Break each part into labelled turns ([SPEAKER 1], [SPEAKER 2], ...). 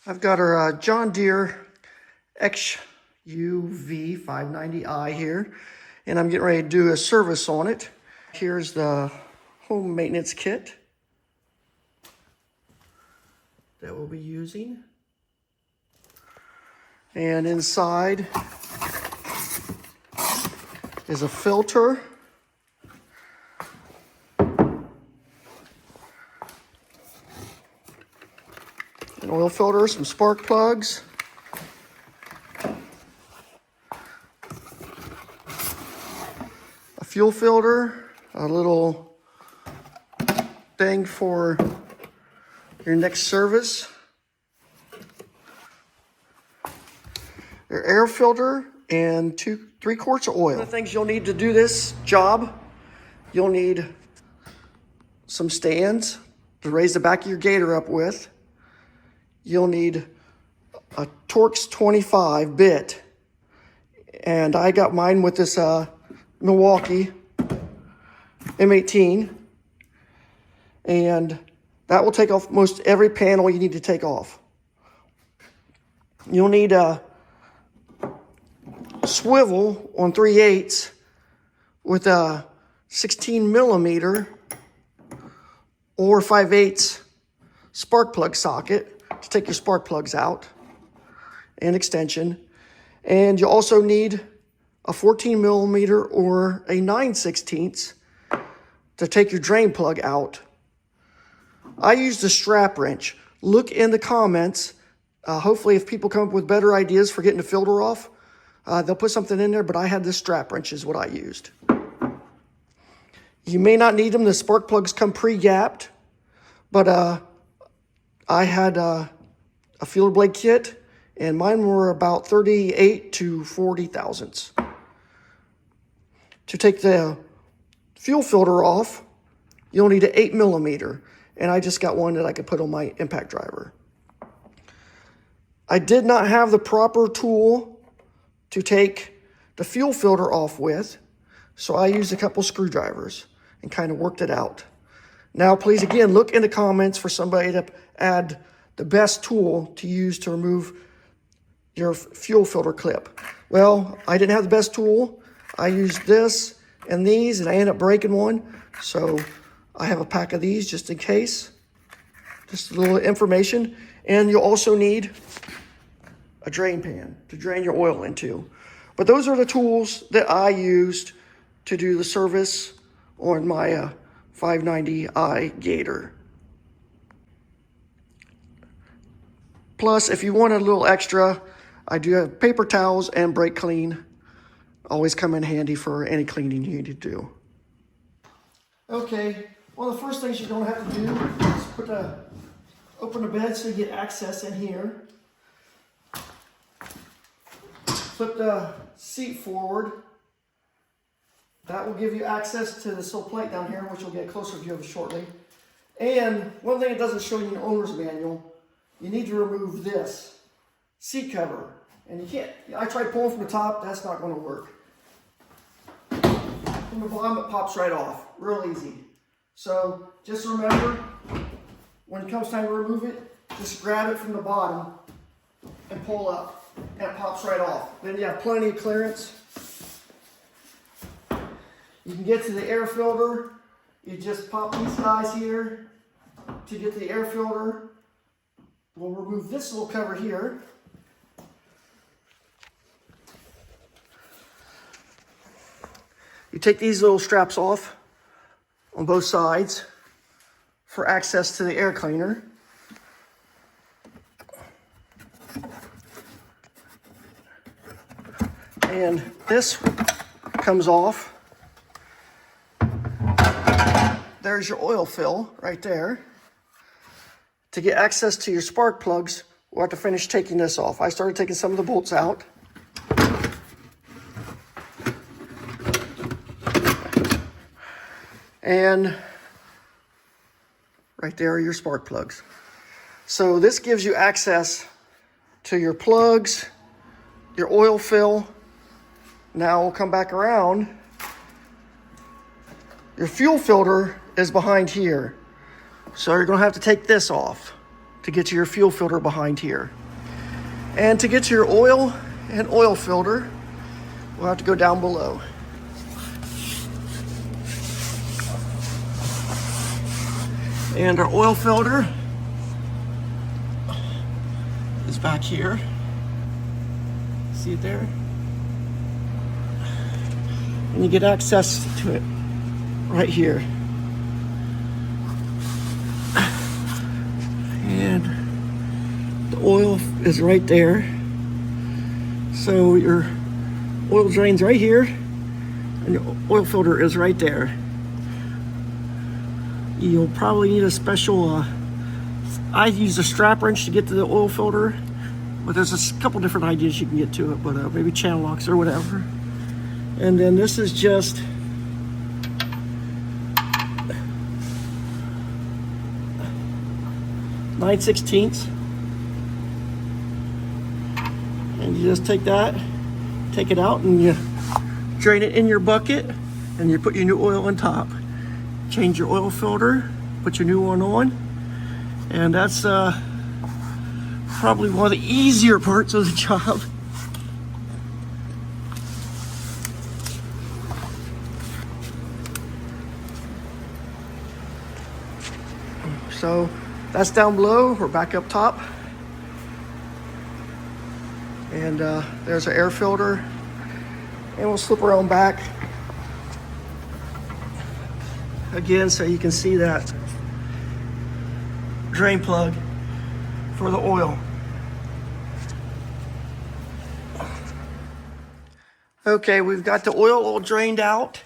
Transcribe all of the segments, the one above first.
[SPEAKER 1] I've got our John Deere XUV590i here, and I'm getting ready to do a service on it. Here's the home maintenance kit that we'll be using. And inside is a filter, an oil filter, some spark plugs, a fuel filter, a little thing for your next service, your air filter, and 3 quarts of oil. One of the things you'll need to do this job, you'll need some stands to raise the back of your gator up with. You'll need a Torx 25 bit, and I got mine with this Milwaukee M18, and that will take off most every panel you need to take off. You'll need a swivel on 3/8 with a 16 millimeter or 5/8 spark plug socket to take your spark plugs out, and extension. And you also need a 14 millimeter or a 9/16 to take your drain plug out. I use the strap wrench. Look in the comments. Hopefully if people come up with better ideas for getting the filter off, they'll put something in there, but I had this strap wrench is what I used. You may not need them. The spark plugs come pre-gapped, but I had a feeler blade kit, and mine were about 38 to 40 thousandths. To take the fuel filter off, you'll need an 8 millimeter, and I just got one that I could put on my impact driver. I did not have the proper tool to take the fuel filter off with, so I used a couple screwdrivers and kind of worked it out. Now, please, again, look in the comments for somebody to add the best tool to use to remove your fuel filter clip. Well, I didn't have the best tool. I used this and these, and I ended up breaking one. So I have a pack of these just in case. Just a little information. And you'll also need a drain pan to drain your oil into. But those are the tools that I used to do the service on my 590i Gator. Plus, if you want a little extra, I do have paper towels and brake clean. Always come in handy for any cleaning you need to do. Okay, one of the first things you're going to have to do is open the bed so you get access in here. Flip the seat forward. That will give you access to this little plate down here, which will get a closer view of shortly. And one thing it doesn't show you in the owner's manual, you need to remove this seat cover. And you can't, I tried pulling from the top, that's not going to work. From the bottom, it pops right off, real easy. So just remember, when it comes time to remove it, just grab it from the bottom and pull up, and it pops right off. Then you have plenty of clearance. You can get to the air filter. You just pop these guys here to get to the air filter. We'll remove this little cover here. You take these little straps off on both sides for access to the air cleaner. And this comes off. There's your oil fill right there. To get access to your spark plugs, we'll have to finish taking this off. I started taking some of the bolts out. And right there are your spark plugs. So this gives you access to your plugs, your oil fill. Now we'll come back around. Your fuel filter is behind here. So you're going to have to take this off to get to your fuel filter behind here. And to get to your oil and oil filter, we'll have to go down below. And our oil filter is back here. See it there? And you get access to it right here. And the oil is right there. So your oil drains right here, and your oil filter is right there. You'll probably need a special, I use a strap wrench to get to the oil filter, but there's a couple different ideas you can get to it, but maybe channel locks or whatever. And then this is just (9/16), and you just take that, take it out, and you drain it in your bucket, and you put your new oil on top. Change your oil filter, put your new one on, and that's probably one of the easier parts of the job. So that's down below. We're back up top, and there's our air filter, and we'll slip around back again so you can see that drain plug for the oil. Okay, we've got the oil all drained out,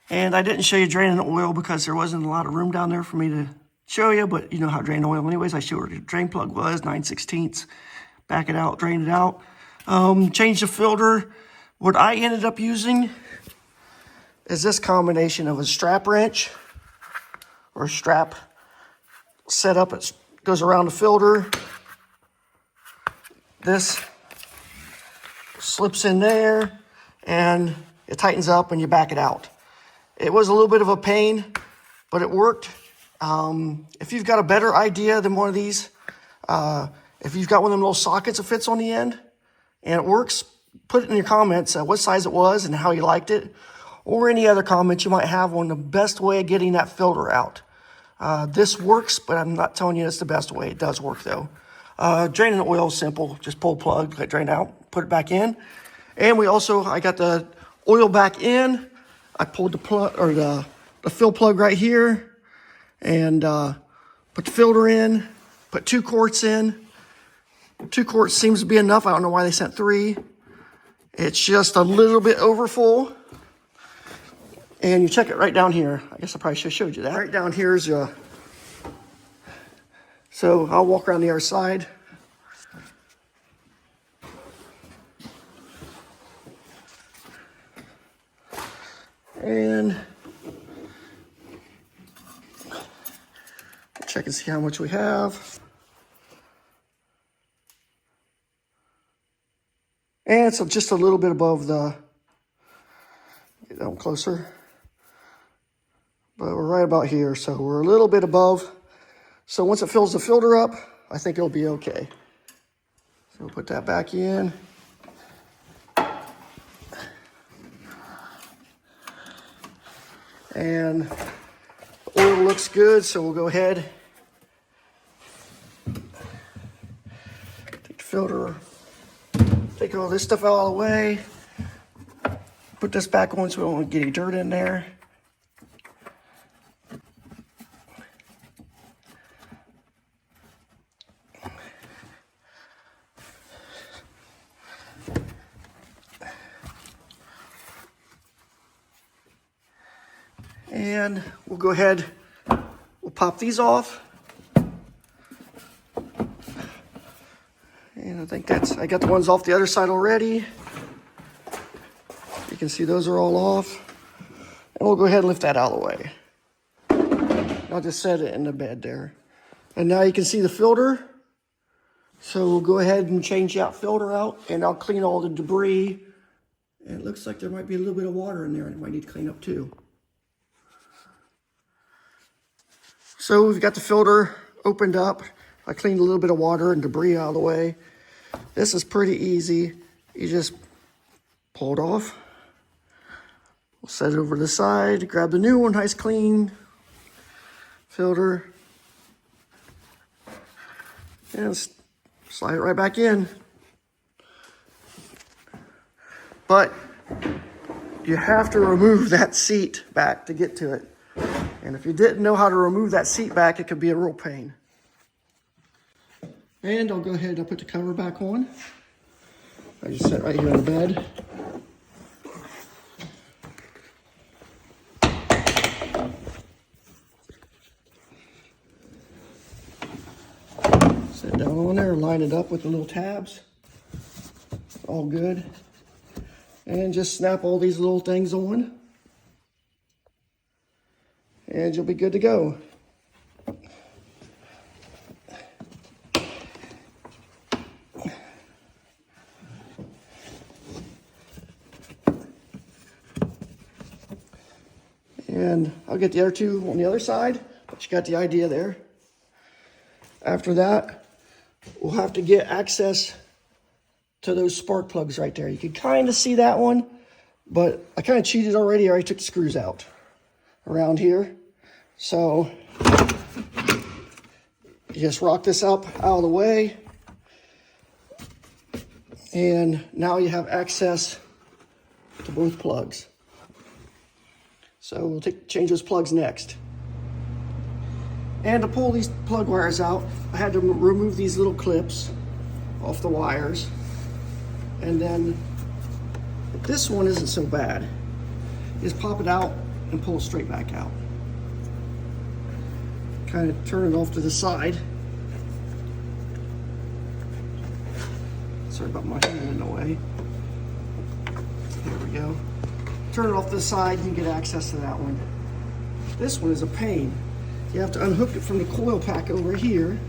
[SPEAKER 1] and I didn't show you draining the oil because there wasn't a lot of room down there for me to show you, but you know how to drain oil anyways. I showed where the drain plug was, 9/16. Back it out, drain it out. Change the filter. What I ended up using is this combination of a strap wrench or a strap set up. It goes around the filter. This slips in there and it tightens up and you back it out. It was a little bit of a pain, but it worked. If you've got a better idea than one of these, if you've got one of them little sockets that fits on the end and it works, put it in your comments what size it was and how you liked it, or any other comments you might have on the best way of getting that filter out. This works, but I'm not telling you it's the best way. It does work though. Draining the oil is simple. Just pull the plug, let it drain out, put it back in. And I got the oil back in. I pulled the plug, or the fill plug right here, and put the filter in, put 2 quarts in. 2 quarts seems to be enough. I don't know why they sent 3. It's just a little bit over full. And you check it right down here. I guess I probably should have showed you that. Right down here is so I'll walk around the other side. And check and see how much we have. And it's just a little bit above the, get down closer. But we're right about here, so we're a little bit above. So once it fills the filter up, I think it'll be okay. So we'll put that back in. And the oil looks good, so we'll go ahead. Take the filter, take all this stuff out of the way. Put this back on so we don't get any dirt in there. And we'll go ahead, we'll pop these off. And I think I got the ones off the other side already. You can see those are all off. And we'll go ahead and lift that out of the way. I'll just set it in the bed there. And now you can see the filter. So we'll go ahead and change that filter out, and I'll clean all the debris. And it looks like there might be a little bit of water in there and it might need to clean up too. So we've got the filter opened up. I cleaned a little bit of water and debris out of the way. This is pretty easy. You just pull it off. We'll set it over to the side, grab the new one, nice clean filter, and slide it right back in. But you have to remove that seat back to get to it. And if you didn't know how to remove that seat back, it could be a real pain. And I'll go ahead and put the cover back on. I just sit right here on the bed. Sit down on there, line it up with the little tabs. All good. And just snap all these little things on. And you'll be good to go. And I'll get the other two on the other side, but you got the idea there. After that, we'll have to get access to those spark plugs right there. You can kind of see that one, but I kind of cheated already. I already took the screws out around here. So you just rock this up out of the way. And now you have access to both plugs. So we'll change those plugs next. And to pull these plug wires out, I had to remove these little clips off the wires. And then this one isn't so bad. You just pop it out and pull it straight back out. Kind of turn it off to the side. Sorry about my hand in the way. There we go. Turn it off to the side, you can get access to that one. This one is a pain. You have to unhook it from the coil pack over here.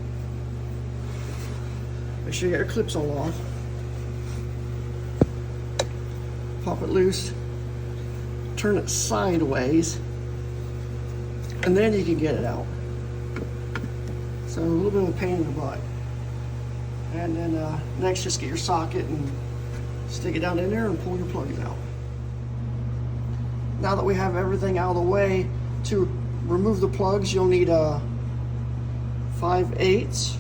[SPEAKER 1] Make sure you get your clips all off. Pop it loose. Turn it sideways. And then you can get it out. So a little bit of a pain in the butt. And then next, just get your socket and stick it down in there and pull your plugs out. Now that we have everything out of the way, to remove the plugs, you'll need a 5/8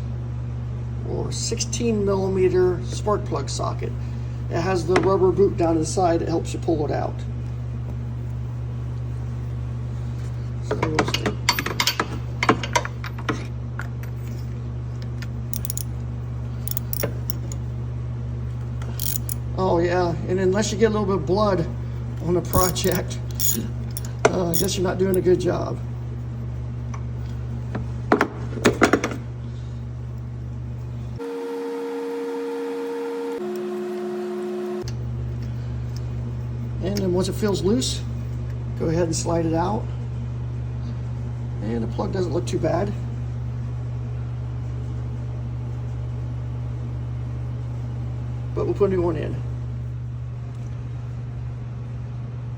[SPEAKER 1] or 16 millimeter spark plug socket. It has the rubber boot down the side that helps you pull it out. So we'll stick. Oh yeah, and unless you get a little bit of blood on the project, I guess you're not doing a good job. And then once it feels loose, go ahead and slide it out. And the plug doesn't look too bad. But we'll put a new one in.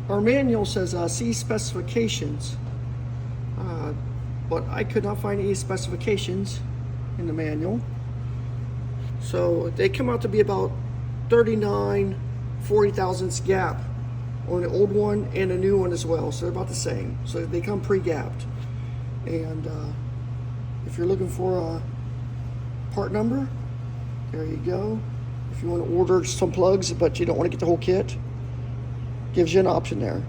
[SPEAKER 1] Our manual says see specifications, but I could not find any specifications in the manual. So they come out to be about 39/40 thousandths gap on the old one and the new one as well. So they're about the same. So they come pre-gapped. And if you're looking for a part number, there you go. If you want to order some plugs, but you don't want to get the whole kit, gives you an option there.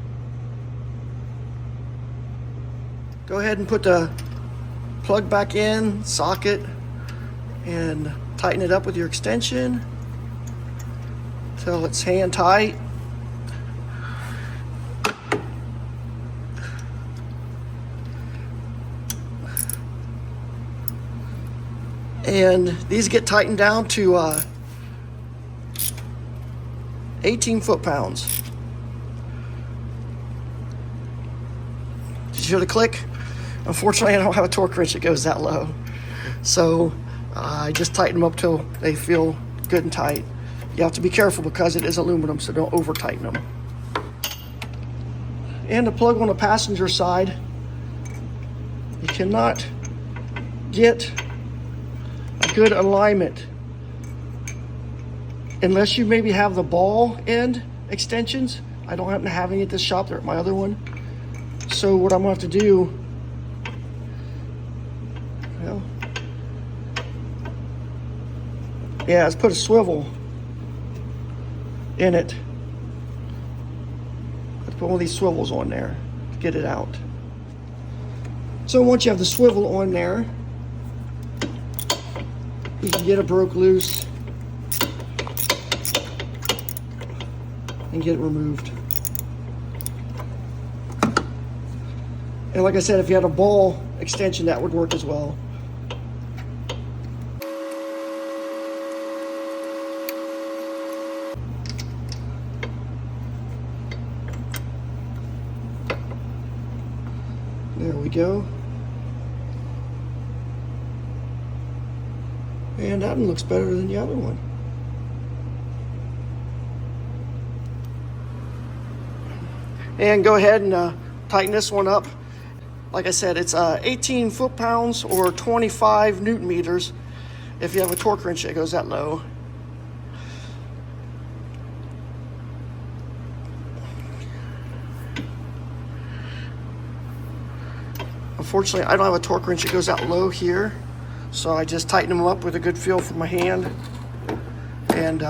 [SPEAKER 1] Go ahead and put the plug back in, socket, and tighten it up with your extension until it's hand tight. And these get tightened down to 18 foot-pounds. Did you hear the click? Unfortunately, I don't have a torque wrench that goes that low. So I just tighten them up till they feel good and tight. You have to be careful because it is aluminum, so don't over tighten them. And the plug on the passenger side, you cannot get a good alignment. Unless you maybe have the ball end extensions. I don't happen to have any at this shop. They're at my other one. So what I'm gonna have to do, well, yeah, let's put a swivel in it. Let's put one of these swivels on there to get it out. So once you have the swivel on there, you can get it broke loose and get it removed. And like I said, if you had a ball extension, that would work as well. There we go. And that one looks better than the other one. And go ahead and tighten this one up. Like I said, it's 18 foot-pounds or 25 newton meters if you have a torque wrench that goes that low. Unfortunately, I don't have a torque wrench that goes that low here, so I just tighten them up with a good feel for my hand. And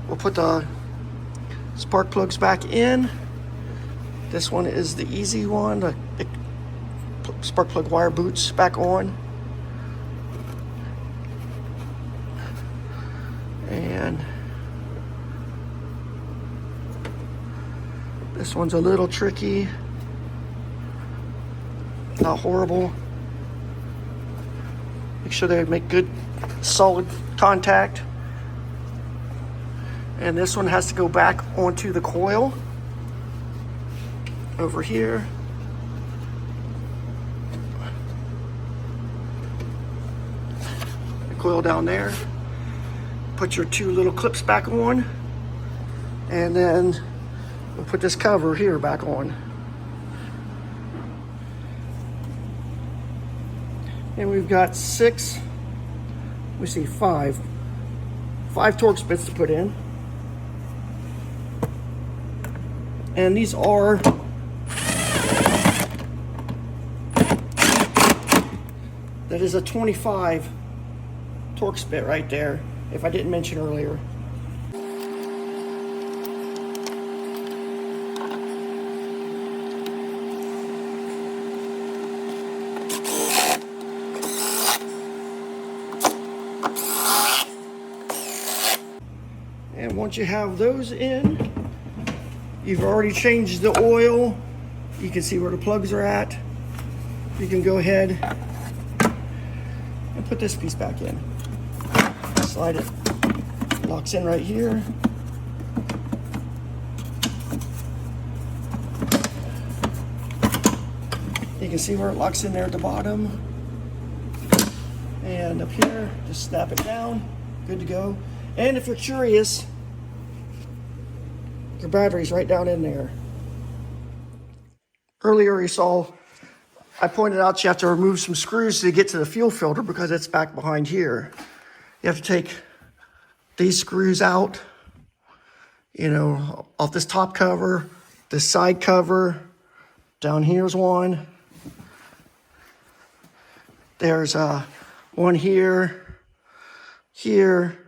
[SPEAKER 1] we'll put the spark plugs back in. This one is the easy one. The spark plug wire boots back on. And this one's a little tricky. Not horrible. Make sure they make good solid contact. And this one has to go back onto the coil over here. The coil down there. Put your two little clips back on, and then we'll put this cover here back on. And we've got five Torx bits to put in. And these are that is a 25 Torx bit right there, if I didn't mention earlier. And once you have those in, you've already changed the oil. You can see where the plugs are at. You can go ahead and put this piece back in. Slide it, locks in right here. You can see where it locks in there at the bottom. And up here, just snap it down, good to go. And if you're curious, your battery's right down in there. Earlier you saw, I pointed out you have to remove some screws to get to the fuel filter because it's back behind here. You have to take these screws out, you know, off this top cover, this side cover. Down here's one. There's one here, here,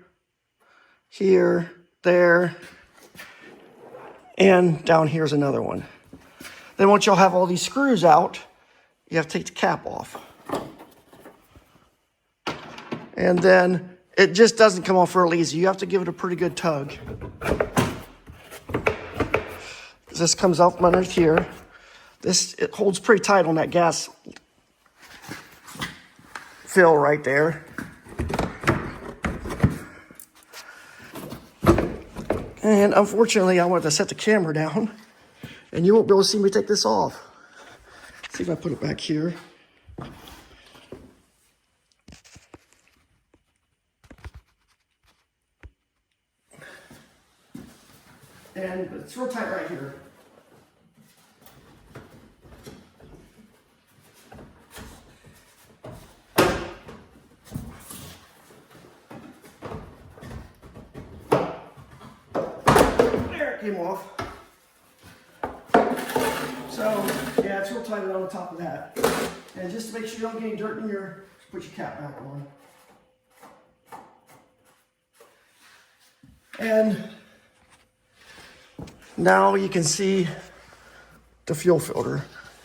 [SPEAKER 1] here, there, and down here's another one. Then once y'all have all these screws out, you have to take the cap off. And then it just doesn't come off real easy. You have to give it a pretty good tug. This comes off from underneath here. It holds pretty tight on that gas fill right there. And unfortunately, I wanted to set the camera down, and you won't be able to see me take this off. Let's see if I put it back here. And it's real tight right here. came off. So, yeah, it's real tight on the top of that. And just to make sure you don't get any dirt in your, put your cap back on. And now you can see the fuel filter.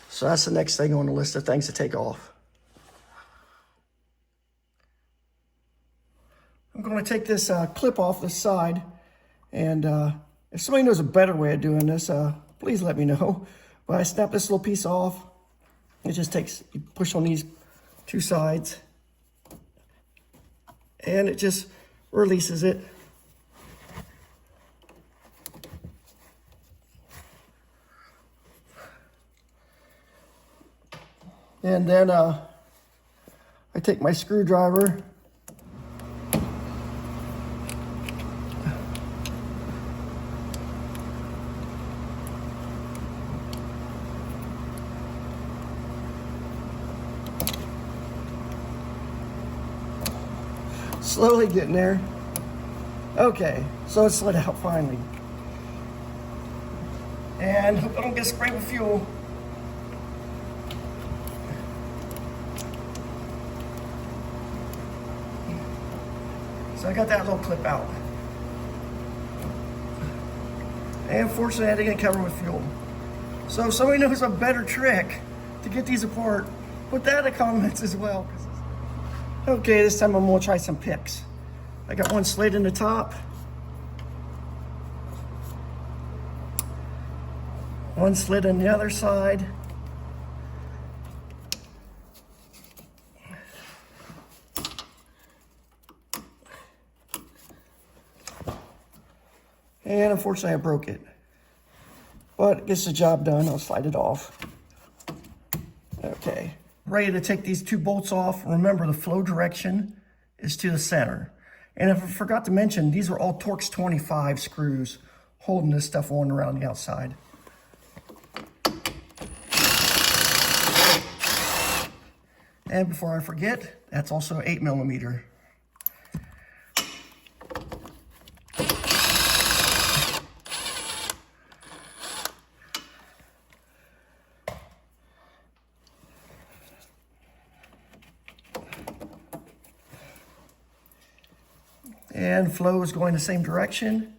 [SPEAKER 1] So that's the next thing on the list of things to take off. I'm going to take this clip off the side, and if somebody knows a better way of doing this, please let me know. But I snap this little piece off. It just takes, you push on these two sides, and it just releases it. And then I take my screwdriver slowly getting there. Okay, so it's slid out finally. And hope I don't get sprayed with fuel. So I got that little clip out. And fortunately I didn't get covered with fuel. So if somebody knows a better trick to get these apart, put that in the comments as well. Okay, this time I'm gonna try some picks. I got one slid in the top. One slid on the other side. And unfortunately I broke it. But it gets the job done. I'll slide it off. Okay. Ready to take these two bolts off. Remember, the flow direction is to the center. And if I forgot to mention, these are all Torx 25 screws holding this stuff on around the outside. And before I forget, that's also 8mm. And flow is going the same direction.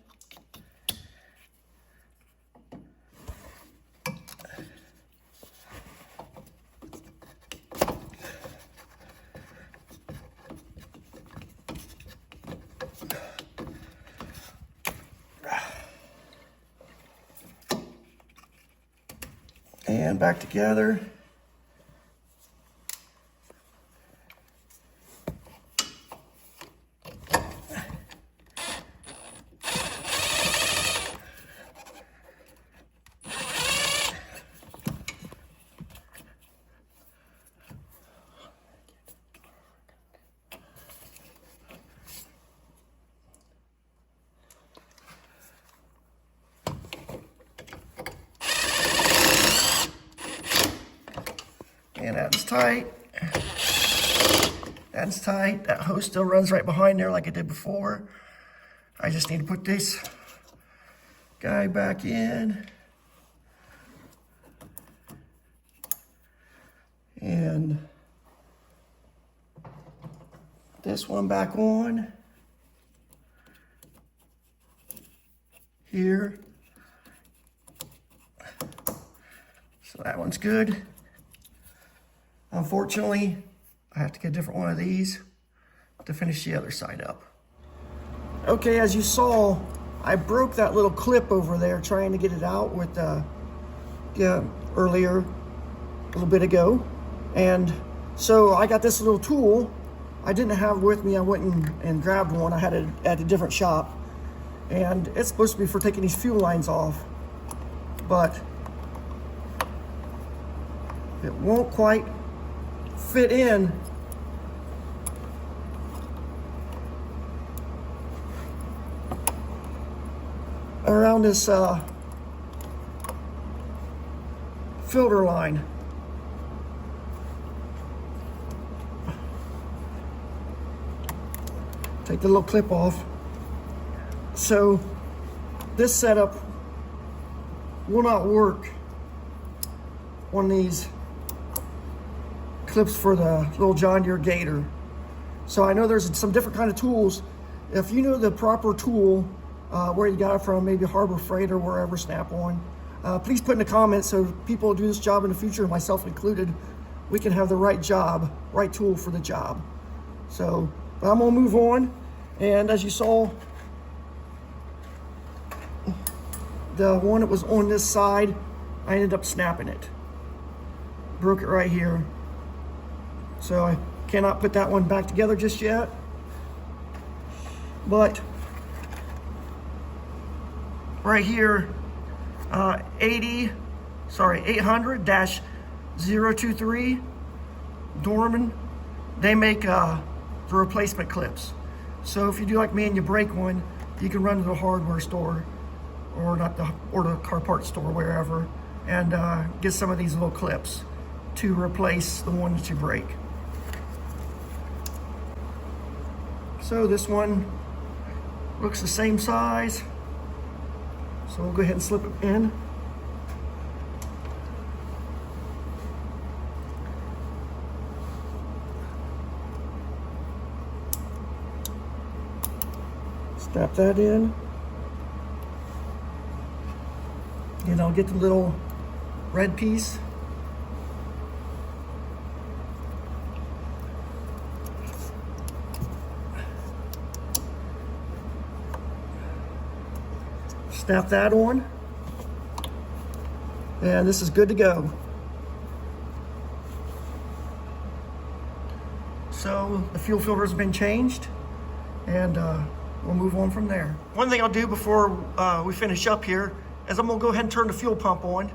[SPEAKER 1] And back together. And that's tight. That's tight. That hose still runs right behind there like it did before. I just need to put this guy back in. And this one back on. Here. So that one's good. Unfortunately, I have to get a different one of these to finish the other side up. Okay, as you saw, I broke that little clip over there trying to get it out with earlier, a little bit ago. And so I got this little tool I didn't have with me. I went and grabbed one. I had it at a different shop. And it's supposed to be for taking these fuel lines off. But it won't quite fit in around this filter line. Take the little clip off. So this setup will not work on these clips for the little John Deere Gator. So I know there's some different kind of tools. If you know the proper tool, where you got it from, maybe Harbor Freight or wherever, Snap-on, please put in the comments so people who do this job in the future, myself included, we can have the right tool for the job. So, but I'm gonna move on. And as you saw, the one that was on this side, I ended up snapping it. Broke it right here. So I cannot put that one back together just yet. But right here, 800-023 Dorman, they make the replacement clips. So if you do like me and you break one, you can run to the hardware store or the car parts store, wherever, and get some of these little clips to replace the one that you break. So this one looks the same size. So we'll go ahead and slip it in. Snap that in. And I'll get the little red piece. Snap that on. And this is good to go. So the fuel filter has been changed, and we'll move on from there. One thing I'll do before we finish up here is I'm gonna go ahead and turn the fuel pump on.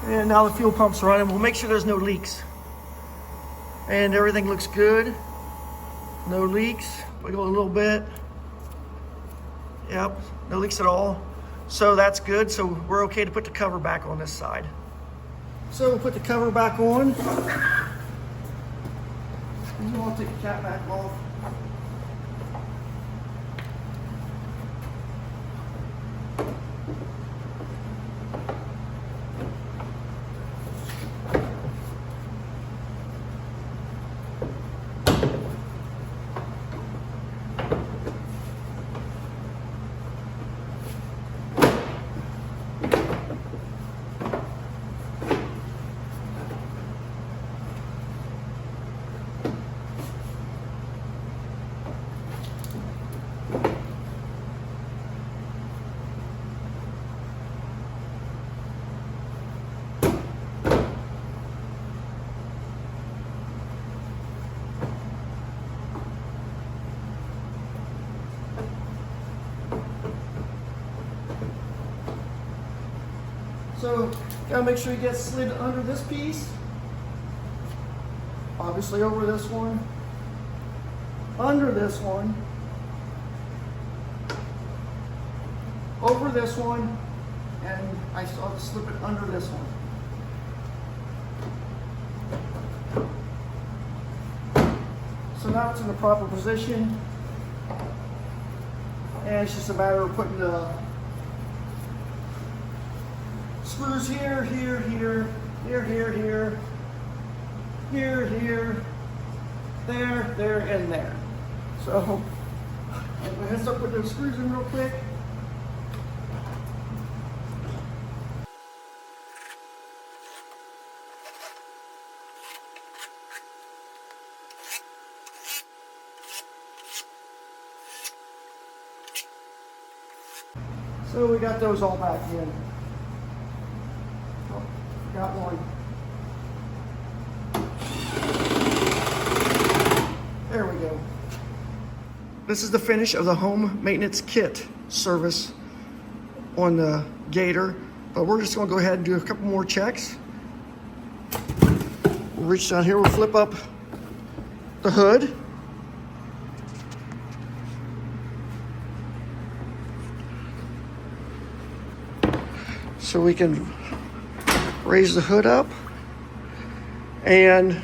[SPEAKER 1] And now the fuel pump's running. We'll make sure there's no leaks. And everything looks good. No leaks. Wiggle a little bit. Yep, no leaks at all. So that's good. So we're okay to put the cover back on this side. So we'll put the cover back on. And I'll take the cap back off. So, gotta make sure you get slid under this piece. Obviously over this one. Under this one. Over this one. And I still have to slip it under this one. So now it's in the proper position. And it's just a matter of putting the screws here, here, here, here, here, here, here, here, there, there, and there. So I'm going to start putting those screws in real quick. So we got those all back in. Got one. There we go. This is the finish of the home maintenance kit service on the Gator, but we're just gonna go ahead and do a couple more checks. We'll reach down here, we'll flip up the hood. So we can raise the hood up, and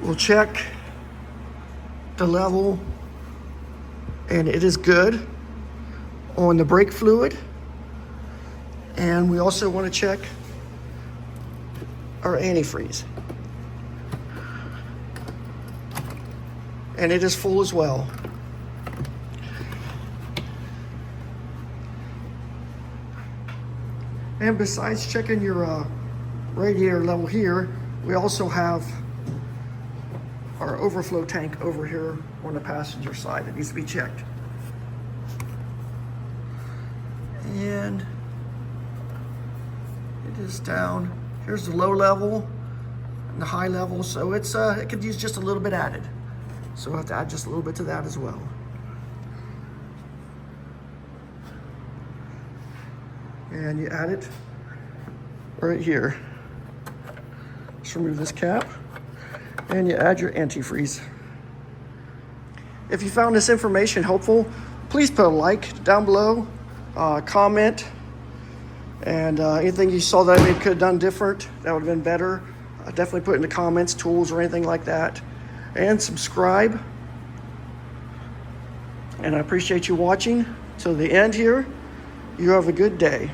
[SPEAKER 1] we'll check the level, and it is good. on the brake fluid. And we also want to check our antifreeze. And it is full as well. And besides checking your radiator level here, we also have our overflow tank over here on the passenger side that needs to be checked. And it is down. Here's the low level and the high level, so it's it could use just a little bit added. So we'll have to add just a little bit to that as well. And you add it right here. Just remove this cap and you add your antifreeze. If you found this information helpful, please put a like down below, comment, and anything you saw that I could have done different, that would have been better. Definitely put in the comments, tools or anything like that. And subscribe. And I appreciate you watching till the end here. You have a good day.